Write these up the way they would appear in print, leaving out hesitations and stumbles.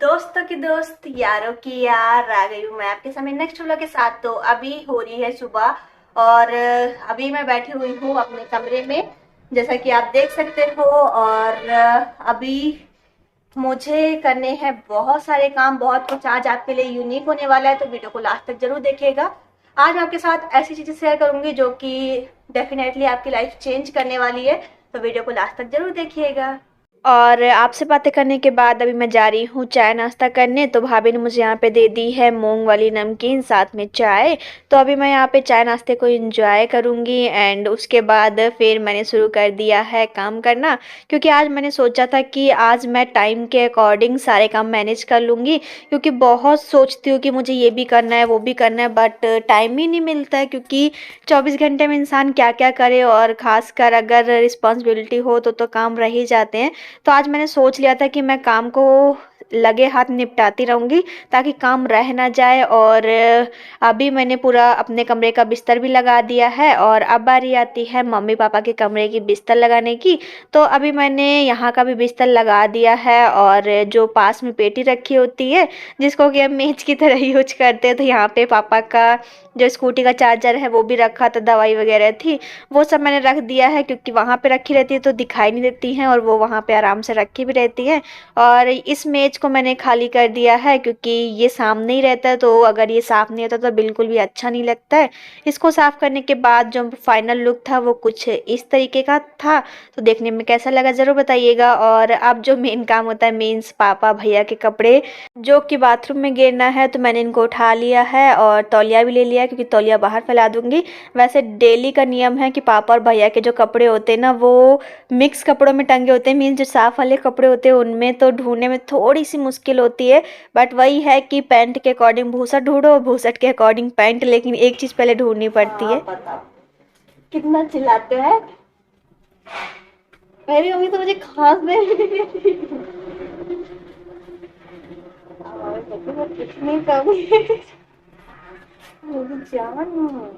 दोस्तों की दोस्त, यारों की यार, आ गई हूँ मैं आपके सामने नेक्स्ट व्लॉग के साथ। तो अभी हो रही है सुबह और अभी मैं बैठी हुई हूँ अपने कमरे में, जैसा कि आप देख सकते हो। और अभी मुझे करने हैं बहुत सारे काम, बहुत कुछ आज आपके लिए यूनिक होने वाला है, तो वीडियो को लास्ट तक जरूर देखिएगा। आज मैं आपके साथ ऐसी चीजें शेयर करूंगी जो कि डेफिनेटली आपकी लाइफ चेंज करने वाली है, तो वीडियो को लास्ट तक जरूर देखिएगा। और आपसे बातें करने के बाद अभी मैं जा रही हूँ चाय नाश्ता करने। तो भाभी ने मुझे यहाँ पे दे दी है मूंग वाली नमकीन, साथ में चाय। तो अभी मैं यहाँ पे चाय नाश्ते को एंजॉय करूँगी एंड उसके बाद फिर मैंने शुरू कर दिया है काम करना, क्योंकि आज मैंने सोचा था कि आज मैं टाइम के अकॉर्डिंग सारे काम मैनेज कर लूँगी। क्योंकि बहुत सोचती हूँ कि मुझे ये भी करना है वो भी करना है, बट टाइम ही नहीं मिलता है। क्योंकि 24 घंटे में इंसान क्या क्या करे, और ख़ासकर अगर रिस्पॉन्सिबिलिटी हो तो काम रह ही जाते हैं। तो आज मैंने सोच लिया था कि मैं काम को लगे हाथ निपटाती रहूँगी ताकि काम रह ना जाए। और अभी मैंने पूरा अपने कमरे का बिस्तर भी लगा दिया है, और अब बारी आती है मम्मी पापा के कमरे की बिस्तर लगाने की। तो अभी मैंने यहाँ का भी बिस्तर लगा दिया है, और जो पास में पेटी रखी होती है जिसको कि हम मेज की तरह यूज करते हैं, तो यहाँ पे पापा का जो स्कूटी का चार्जर है वो भी रखा था, दवाई वगैरह थी वो सब मैंने रख दिया है। क्योंकि वहाँ पे रखी रहती है तो दिखाई नहीं देती हैं, और वो वहाँ पे आराम से रखी भी रहती है। और इस मेज को मैंने खाली कर दिया है क्योंकि ये सामने ही रहता है, तो अगर ये साफ नहीं होता तो बिल्कुल भी अच्छा नहीं लगता है। इसको साफ करने के बाद जो फाइनल लुक था वो कुछ इस तरीके का था। तो देखने में कैसा लगा ज़रूर बताइएगा। और अब जो मेन काम होता है, मीन्स पापा भैया के कपड़े जो कि बाथरूम में गिरना है, तो मैंने इनको उठा लिया है और तौलिया भी ले लिया है, क्योंकि तौलिया बाहर फैला दूंगी। वैसे डेली का नियम है कि पापा और भैया के जो कपड़े होते हैं ना, वो मिक्स कपड़ों में टंगे होते हैं। मीन्स जो साफ वाले कपड़े होते हैं उनमें तो ढूंढने में थोड़ी सी मुश्किल होती है, बट वही है कि पैंट के अकॉर्डिंग भूसट ढूंढो, भूसट के अकॉर्डिंग पैंट, लेकिन एक चीज पहले ढूंढनी पड़ती है। बताओ कितना चिल्लाते हैं। मेरी मम्मी तो मुझे खास कितनी कमी जान।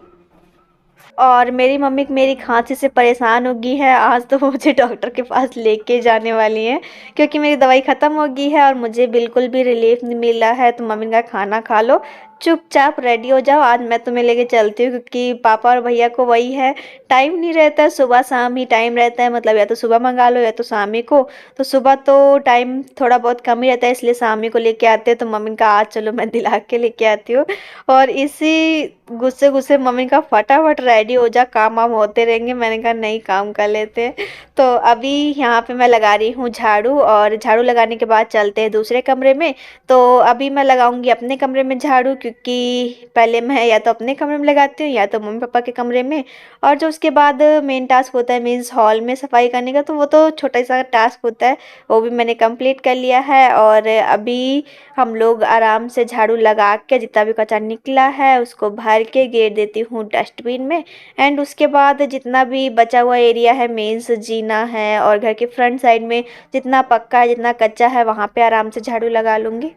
और मेरी मम्मी मेरी खांसी से परेशान हो गई है, आज तो वो मुझे डॉक्टर के पास लेके जाने वाली हैं, क्योंकि मेरी दवाई ख़त्म हो गई है और मुझे बिल्कुल भी रिलीफ नहीं मिला है। तो मम्मी का खाना खा लो, चुपचाप रेडी हो जाओ, आज मैं तुम्हें लेके चलती हूँ। क्योंकि पापा और भैया को वही है, टाइम नहीं रहता है, सुबह शाम ही टाइम रहता है। मतलब या तो सुबह मंगा लो या तो शाम ही को। तो सुबह तो टाइम थोड़ा बहुत कम ही रहता है, इसलिए शाम ही को लेके आते हैं। तो मम्मी का आज चलो मैं दिला के लेके आती हूँ। और इसी गुस्से गुस्से मम्मी का फटाफट रेडी हो जा, काम वाम होते रहेंगे। मैंने कहा नहीं, काम कर लेते हैं। तो अभी यहाँ पे मैं लगा रही हूँ झाड़ू, और झाड़ू लगाने के बाद चलते हैं दूसरे कमरे में। तो अभी मैं लगाऊंगी अपने कमरे में झाड़ू, क्योंकि पहले मैं या तो अपने कमरे में लगाती हूँ या तो मम्मी पापा के कमरे में। और जो उसके बाद मेन टास्क होता है, मीन्स हॉल में सफाई करने का, तो वो तो छोटा सा टास्क होता है, वो भी मैंने कंप्लीट कर लिया है। और अभी हम लोग आराम से झाड़ू लगा के जितना भी कचरा निकला है उसको भर के गेर देती हूँ डस्टबिन में। एंड उसके बाद जितना भी बचा हुआ एरिया है, मीन्स जीना है और घर के फ्रंट साइड में जितना पक्का है जितना कच्चा है, वहाँ पे आराम से झाड़ू लगा लूँगी।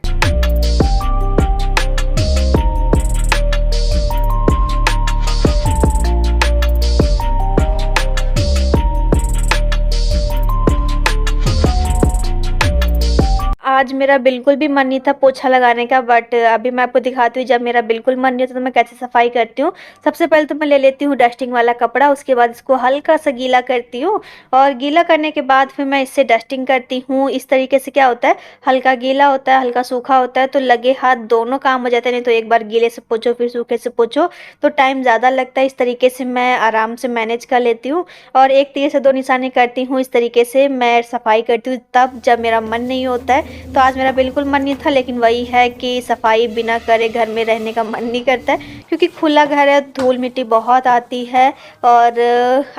आज मेरा बिल्कुल भी मन नहीं था पोछा लगाने का, बट अभी मैं आपको दिखाती हूँ जब मेरा बिल्कुल मन नहीं होता तो मैं कैसे सफाई करती हूँ। सबसे पहले तो मैं ले लेती हूँ डस्टिंग वाला कपड़ा, उसके बाद इसको हल्का सा गीला करती हूँ, और गीला करने के बाद फिर मैं इससे डस्टिंग करती हूँ। इस तरीके से क्या होता है, हल्का गीला होता है हल्का सूखा होता है, तो लगे हाथ दोनों काम हो जाते हैं। नहीं तो एक बार गीले से पोछो फिर सूखे से पोछो तो टाइम ज़्यादा लगता है। इस तरीके से मैं आराम से मैनेज कर लेती हूँ, और एक तीर से दो निशाने करती हूँ। इस तरीके से मैं सफाई करती हूँ तब जब मेरा मन नहीं होता है। तो आज मेरा बिल्कुल मन नहीं था, लेकिन वही है कि सफाई बिना करे घर में रहने का मन नहीं करता है, क्योंकि खुला घर है, धूल मिट्टी बहुत आती है। और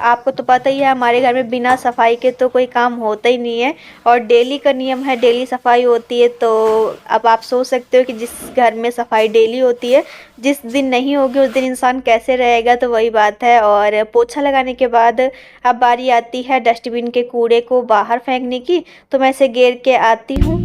आपको तो पता ही है हमारे घर में बिना सफाई के तो कोई काम होता ही नहीं है, और डेली का नियम है, डेली सफाई होती है। तो अब आप सोच सकते हो कि जिस घर में सफाई डेली होती है, जिस दिन नहीं होगी उस दिन इंसान कैसे रहेगा। तो वही बात है। और पोछा लगाने के बाद अब बारी आती है डस्टबिन के कूड़े को बाहर फेंकने की, तो मैं इसे घेर के आती हूँ।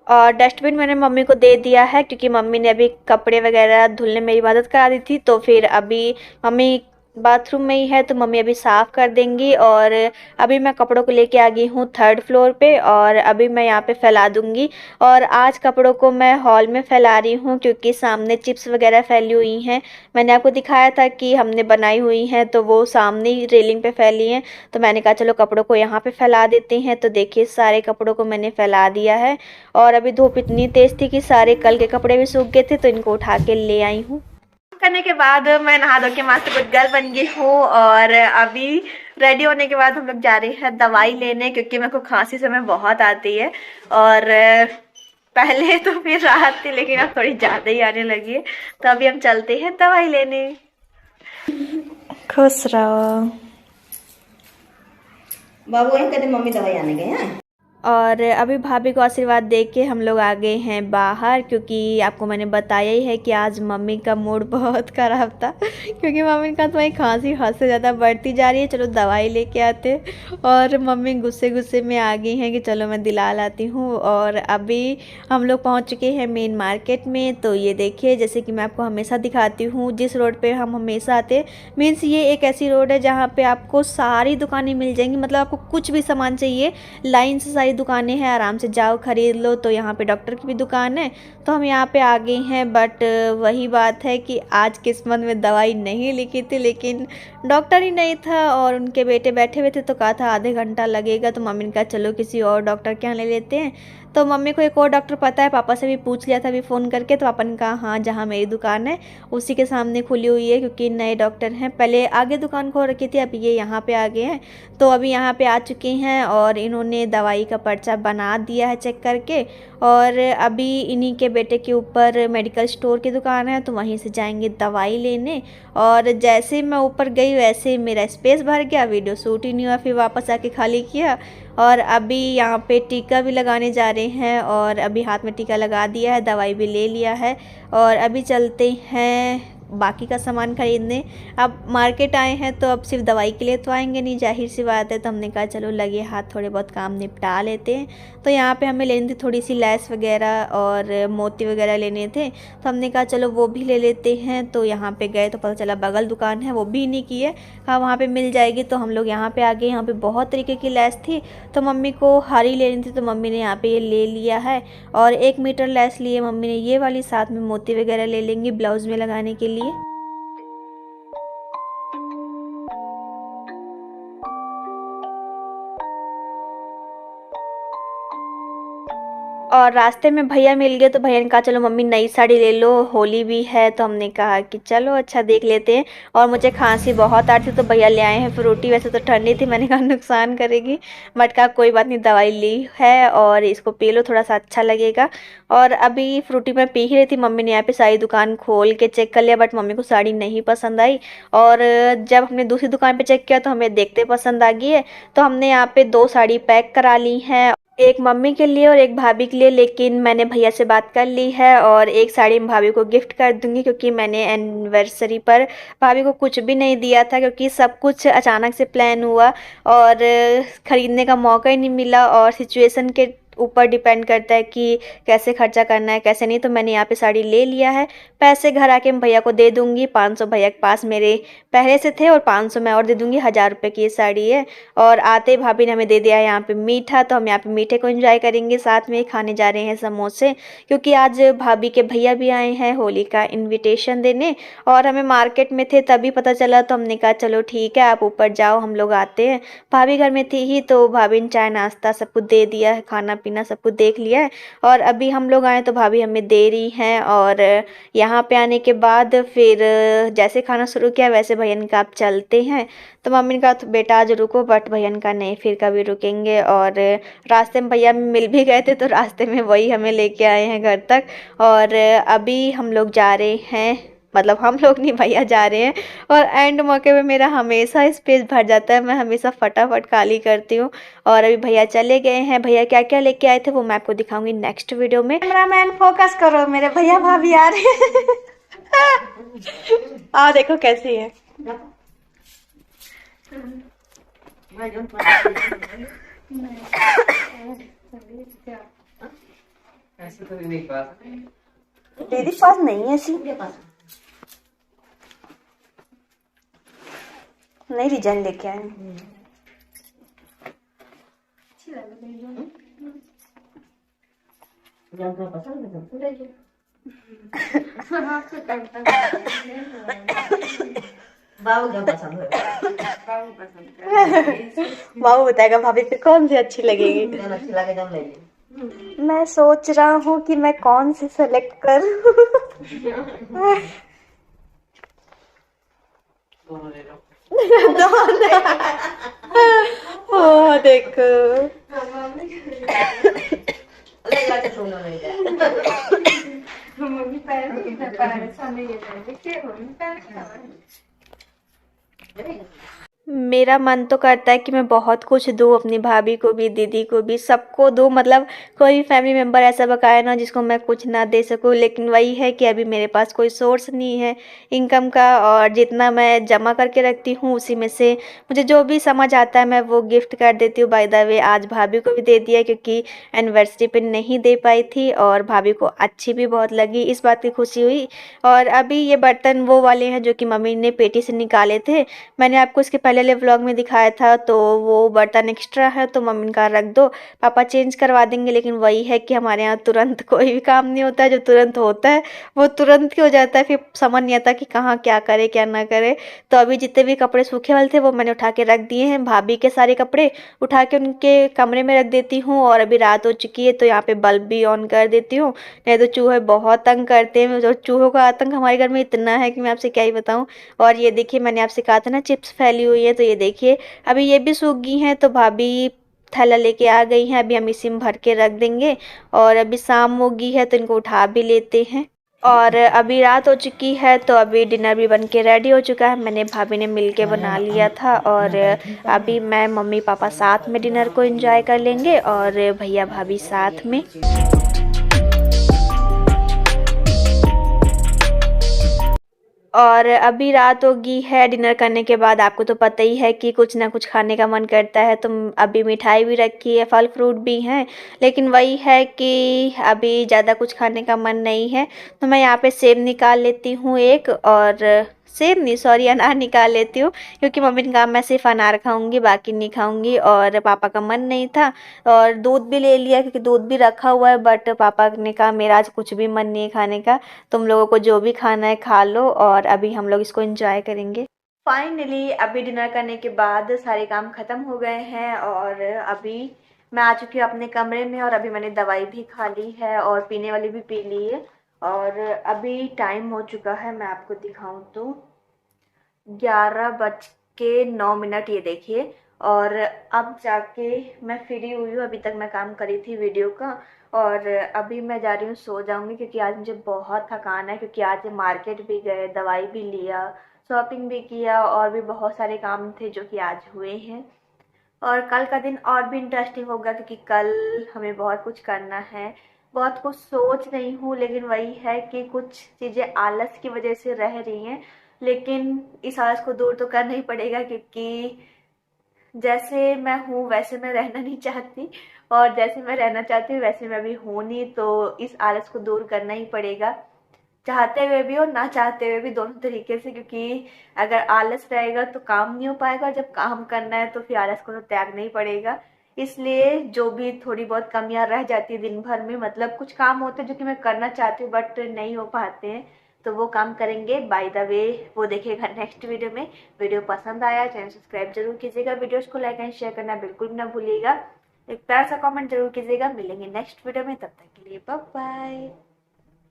और और डस्टबिन मैंने मम्मी को दे दिया है क्योंकि मम्मी ने अभी कपड़े वगैरह धुलने में मेरी मदद करा दी थी, तो फिर अभी मम्मी बाथरूम में ही है तो मम्मी अभी साफ़ कर देंगी। और अभी मैं कपड़ों को लेके आ गई हूँ 3rd फ्लोर पे और अभी मैं यहाँ पे फैला दूँगी। और आज कपड़ों को मैं हॉल में फैला रही हूँ क्योंकि सामने चिप्स वगैरह फैली हुई हैं। मैंने आपको दिखाया था कि हमने बनाई हुई हैं तो वो सामने ही रेलिंग पे फैली हैं, तो मैंने कहा चलो कपड़ों को यहाँ पे फैला देते हैं। तो देखिए सारे कपड़ों को मैंने फैला दिया है और अभी धूप इतनी तेज़ थी कि सारे कल के कपड़े भी सूख गए थे, तो इनको उठा के ले आई हूँ। करने के बाद मैं नहा धो के मस्त गुड गर्ल बन गई हूँ और अभी रेडी होने के बाद हम लोग जा रहे हैं दवाई लेने क्योंकि मेरे को खांसी समय बहुत आती है। और पहले तो फिर राहत थी लेकिन अब थोड़ी ज़्यादा ही आने लगी है, तो अभी हम चलते हैं दवाई लेने। खुश रहो बाबू, यहीं कहते मम्मी दवाई आने गए हैं। और अभी भाभी को आशीर्वाद दे के हम लोग आ गए हैं बाहर क्योंकि आपको मैंने बताया ही है कि आज मम्मी का मूड बहुत ख़राब था क्योंकि मम्मी का तो खांसी हद से ज़्यादा बढ़ती जा रही है, चलो दवाई लेके आते। और मम्मी गुस्से गुस्से में आ गई हैं कि चलो मैं दिला लाती हूँ। और अभी हम लोग पहुँच चुके हैं मेन मार्केट में। तो ये देखिए जैसे कि मैं आपको हमेशा दिखाती हूँ जिस रोड पर हम हमेशा आते, मीन्स ये एक ऐसी रोड है जहाँ पर आपको सारी दुकानें मिल जाएंगी, मतलब आपको कुछ भी सामान चाहिए लाइन से दुकानें हैं, आराम से जाओ खरीद लो। तो यहाँ पे डॉक्टर की भी दुकान है तो हम यहाँ पे आ गए हैं। बट वही बात है कि आज किस्मत में दवाई नहीं लिखी थी लेकिन डॉक्टर ही नहीं था और उनके बेटे बैठे हुए थे तो कहा था आधे घंटा लगेगा, तो मम्मी ने कहा चलो किसी और डॉक्टर के यहाँ ले लेते हैं। तो मम्मी को एक और डॉक्टर पता है, पापा से भी पूछ लिया था अभी फ़ोन करके, तो पापा ने कहा हाँ जहाँ मेरी दुकान है उसी के सामने खुली हुई है क्योंकि नए डॉक्टर हैं, पहले आगे दुकान खोल रखी थी अभी ये यहाँ पे आ गए हैं। तो अभी यहाँ पे आ चुके हैं और इन्होंने दवाई का पर्चा बना दिया है चेक करके। और अभी इन्हीं के बेटे के ऊपर मेडिकल स्टोर की दुकान है तो वहीं से जाएंगे दवाई लेने। और जैसे मैं ऊपर गई वैसे मेरा स्पेस भर गया, वीडियो शूट ही नहीं हुआ, फिर वापस आके खाली किया। और अभी यहाँ पे टीका भी लगाने जा रहे हैं और अभी हाथ में टीका लगा दिया है, दवाई भी ले लिया है और अभी चलते हैं बाकी का सामान खरीदने। अब मार्केट आए हैं तो अब सिर्फ दवाई के लिए तो आएंगे नहीं, जाहिर सी बात है, तो हमने कहा चलो लगे हाथ थोड़े बहुत काम निपटा लेते हैं। तो यहाँ पे हमें लेनी थी थोड़ी सी लैस वगैरह और मोती वगैरह लेने थे, तो हमने कहा चलो वो भी ले लेते हैं। तो यहाँ पे गए तो पता चला बगल दुकान है वो भी नहीं की है, हाँ वहाँ पे मिल जाएगी। तो हम लोग यहाँ पे आ गए, यहाँ पे बहुत तरीके की लैस थी तो मम्मी को हरी लेनी थी तो मम्मी ने यहाँ पे ये ले लिया है। और 1 मीटर लैस लिए मम्मी ने ये वाली, साथ में मोती वगैरह ले लेंगी ब्लाउज में लगाने के लिए। और रास्ते में भैया मिल गए तो भैया ने कहा चलो मम्मी नई साड़ी ले लो, होली भी है, तो हमने कहा कि चलो अच्छा देख लेते हैं। और मुझे खांसी बहुत आ रही थी तो भैया ले आए हैं फ्रूटी, वैसे तो ठंडी थी, मैंने कहा नुकसान करेगी, बट कहा कोई बात नहीं दवाई ली है और इसको पी लो थोड़ा सा अच्छा लगेगा। और अभी फ्रूटी मैं पी ही रही थी, मम्मी ने यहाँ पे सारी दुकान खोल के चेक कर लिया बट मम्मी को साड़ी नहीं पसंद आई। और जब हमने दूसरी दुकान पे चेक किया तो हमें देखते पसंद आ गई है, तो हमने यहाँ पे 2 साड़ी पैक करा ली हैं, एक मम्मी के लिए और एक भाभी के लिए। लेकिन मैंने भैया से बात कर ली है और एक साड़ी भाभी को गिफ्ट कर दूंगी क्योंकि मैंने एनिवर्सरी पर भाभी को कुछ भी नहीं दिया था क्योंकि सब कुछ अचानक से प्लान हुआ और ख़रीदने का मौका ही नहीं मिला और सिचुएशन के ऊपर डिपेंड करता है कि कैसे खर्चा करना है कैसे नहीं। तो मैंने यहाँ पे साड़ी ले लिया है, पैसे घर आके मैं भैया को दे दूँगी। 500 भैया के पास मेरे पहले से थे और 500 मैं और दे दूँगी, 1000 रुपये की ये साड़ी है। और आते भाभी ने हमें दे दिया यहाँ पे मीठा, तो हम यहाँ पे मीठे को एंजॉय करेंगे, साथ में खाने जा रहे हैं समोसे क्योंकि आज भाभी के भैया भी आए हैं होली का इन्विटेशन देने। और हमें मार्केट में थे तभी पता चला तो हमने कहा चलो ठीक है आप ऊपर जाओ हम लोग आते हैं। भाभी घर में थी ही तो भाभी ने चाय नाश्ता सब कुछ दे दिया है, खाना पीना सब कुछ देख लिया है। और अभी हम लोग आए तो भाभी हमें दे रही हैं। और यहाँ पे आने के बाद फिर जैसे खाना शुरू किया वैसे भैया ने कहा आप चलते हैं, तो मम्मी ने कहा तो बेटा आज रुको, बट भैया ने कहा नहीं फिर कभी रुकेंगे। और रास्ते में भैया मिल भी गए थे तो रास्ते में वही हमें लेके आए हैं घर तक। और अभी हम लोग जा रहे हैं, मतलब हम लोग नहीं भैया जा रहे हैं। और एंड मौके पे मेरा हमेशा स्पेस भर जाता है, मैं हमेशा फटाफट खाली करती हूँ। और अभी भैया चले गए हैं, भैया क्या क्या लेके आए थे वो मैं आपको दिखाऊंगी नेक्स्ट वीडियो में। कैमरामैन फोकस करो, मेरे भैया भाभी आ रहे हैं आ देखो कैसी है। ऐसे तो नहीं पास दीदी पास नहीं है ऐसी, उनके पास नई डिजाइन लेके आए हैं। जब तो पसंद है तो ले लो। बाबू क्या पसंद है? बाबू बताएगा भाभी फिर कौन सी अच्छी लगेगी। जब अच्छी लगे जब ले लो। मैं सोच रहा हूँ कि मैं कौन सी सेलेक्ट करूँ। दोनों ले लो। ओ देखो, ले ला के सुनो नहीं जाए। मम्मी पैर सामने ये देखिए मम्मी पैर मेरा मन तो करता है कि मैं बहुत कुछ दूँ अपनी भाभी को भी, दीदी को भी, सबको दूँ। मतलब कोई भी फैमिली मेम्बर ऐसा बकाया ना जिसको मैं कुछ ना दे सकूँ, लेकिन वही है कि अभी मेरे पास कोई सोर्स नहीं है इनकम का, और जितना मैं जमा करके रखती हूँ उसी में से मुझे जो भी समझ आता है मैं वो गिफ्ट कर देती हूँ। बाय द वे आज भाभी को भी दे दिया क्योंकि एनिवर्सरी पे नहीं दे पाई थी और भाभी को अच्छी भी बहुत लगी, इस बात की खुशी हुई। और अभी ये बर्तन वो वाले हैं जो कि मम्मी ने पेटी से निकाले थे, मैंने आपको इसके पहले व्लॉग में दिखाया था। तो वो बर्तन एक्स्ट्रा है तो मम्मी का रख दो, पापा चेंज करवा देंगे। लेकिन वही है कि हमारे यहाँ तुरंत कोई भी काम नहीं होता है, जो तुरंत होता है वो तुरंत ही हो जाता है, फिर समझ नहीं आता कि कहाँ क्या करे क्या ना करे। तो अभी जितने भी कपड़े सूखे वाले थे वो मैंने उठा के रख दिए हैं, भाभी के सारे कपड़े उठा के उनके कमरे में रख देती हूँ। और अभी रात हो चुकी है तो यहाँ पे बल्ब भी ऑन कर देती हूँ, नहीं तो चूहे बहुत तंग करते हैं। और चूहों का आतंक हमारे घर में इतना है कि मैं आपसे क्या ही बताऊँ। और ये देखिए मैंने आपसे कहा था ना चिप्स फैली हुई है, तो ये देखिए अभी ये भी सूख गई हैं। तो भाभी थैला लेके आ गई हैं, अभी हम इसी में भर के रख देंगे। और अभी शाम हो गई है तो इनको उठा भी लेते हैं। और अभी रात हो चुकी है तो अभी डिनर भी बन के रेडी हो चुका है, मैंने भाभी ने मिल के बना लिया था। और अभी मैं मम्मी पापा साथ में डिनर को एंजॉय कर लेंगे और भैया भाभी साथ में। और अभी रात हो गई है, डिनर करने के बाद आपको तो पता ही है कि कुछ ना कुछ खाने का मन करता है। तो अभी मिठाई भी रखी है, फल फ्रूट भी हैं, लेकिन वही है कि अभी ज़्यादा कुछ खाने का मन नहीं है। तो मैं यहाँ पे सेब निकाल लेती हूँ एक, और सेब नहीं सॉरी अनार निकाल लेती हूँ, क्योंकि मम्मी ने कहा मैं सिर्फ अनार खाऊंगी बाकी नहीं खाऊंगी, और पापा का मन नहीं था। और दूध भी ले लिया क्योंकि दूध भी रखा हुआ है, बट पापा ने कहा मेरा आज कुछ भी मन नहीं है खाने का, तुम लोगों को जो भी खाना है खा लो। और अभी हम लोग इसको एंजॉय करेंगे। फाइनली अभी डिनर करने के बाद सारे काम ख़त्म हो गए हैं और अभी मैं आ चुकी हूँ अपने कमरे में। और अभी मैंने दवाई भी खा ली है और पीने वाली भी पी ली है। और अभी टाइम हो चुका है, मैं आपको दिखाऊं तो 11:09 ये देखिए। और अब जाके मैं फ्री हुई हूँ, अभी तक मैं काम करी थी वीडियो का। और अभी मैं जा रही हूँ सो जाऊँगी क्योंकि आज मुझे बहुत थकान है, क्योंकि आज मार्केट भी गए, दवाई भी लिया, शॉपिंग भी किया, और भी बहुत सारे काम थे जो कि आज हुए हैं। और कल का दिन और भी इंटरेस्टिंग होगा क्योंकि कल हमें बहुत कुछ करना है। बहुत कुछ सोच रही हूँ, लेकिन वही है कि कुछ चीज़ें आलस की वजह से रह रही हैं, लेकिन इस आलस को दूर तो करना ही पड़ेगा, क्योंकि जैसे मैं हूँ वैसे मैं रहना नहीं चाहती, और जैसे मैं रहना चाहती हूँ वैसे मैं भी हूँ नहीं। तो इस आलस को दूर करना ही पड़ेगा, चाहते हुए भी और ना चाहते हुए भी, दोनों तरीके से। क्योंकि अगर आलस रहेगा तो काम नहीं हो पाएगा, और जब काम करना है तो फिर आलस को तो त्यागना ही पड़ेगा। इसलिए जो भी थोड़ी बहुत कमियां रह जाती है दिन भर में, मतलब कुछ काम होते हैं जो कि मैं करना चाहती हूँ बट नहीं हो पाते हैं, तो वो काम करेंगे। बाय द वे वो देखिएगा नेक्स्ट वीडियो में। वीडियो पसंद आया चैनल सब्सक्राइब जरूर कीजिएगा, वीडियोस को लाइक एंड शेयर करना बिल्कुल भी ना भूलिएगा, एक प्यारा सा कमेंट जरूर कीजिएगा। मिलेंगे नेक्स्ट वीडियो में, तब तक के लिए बाय बाय।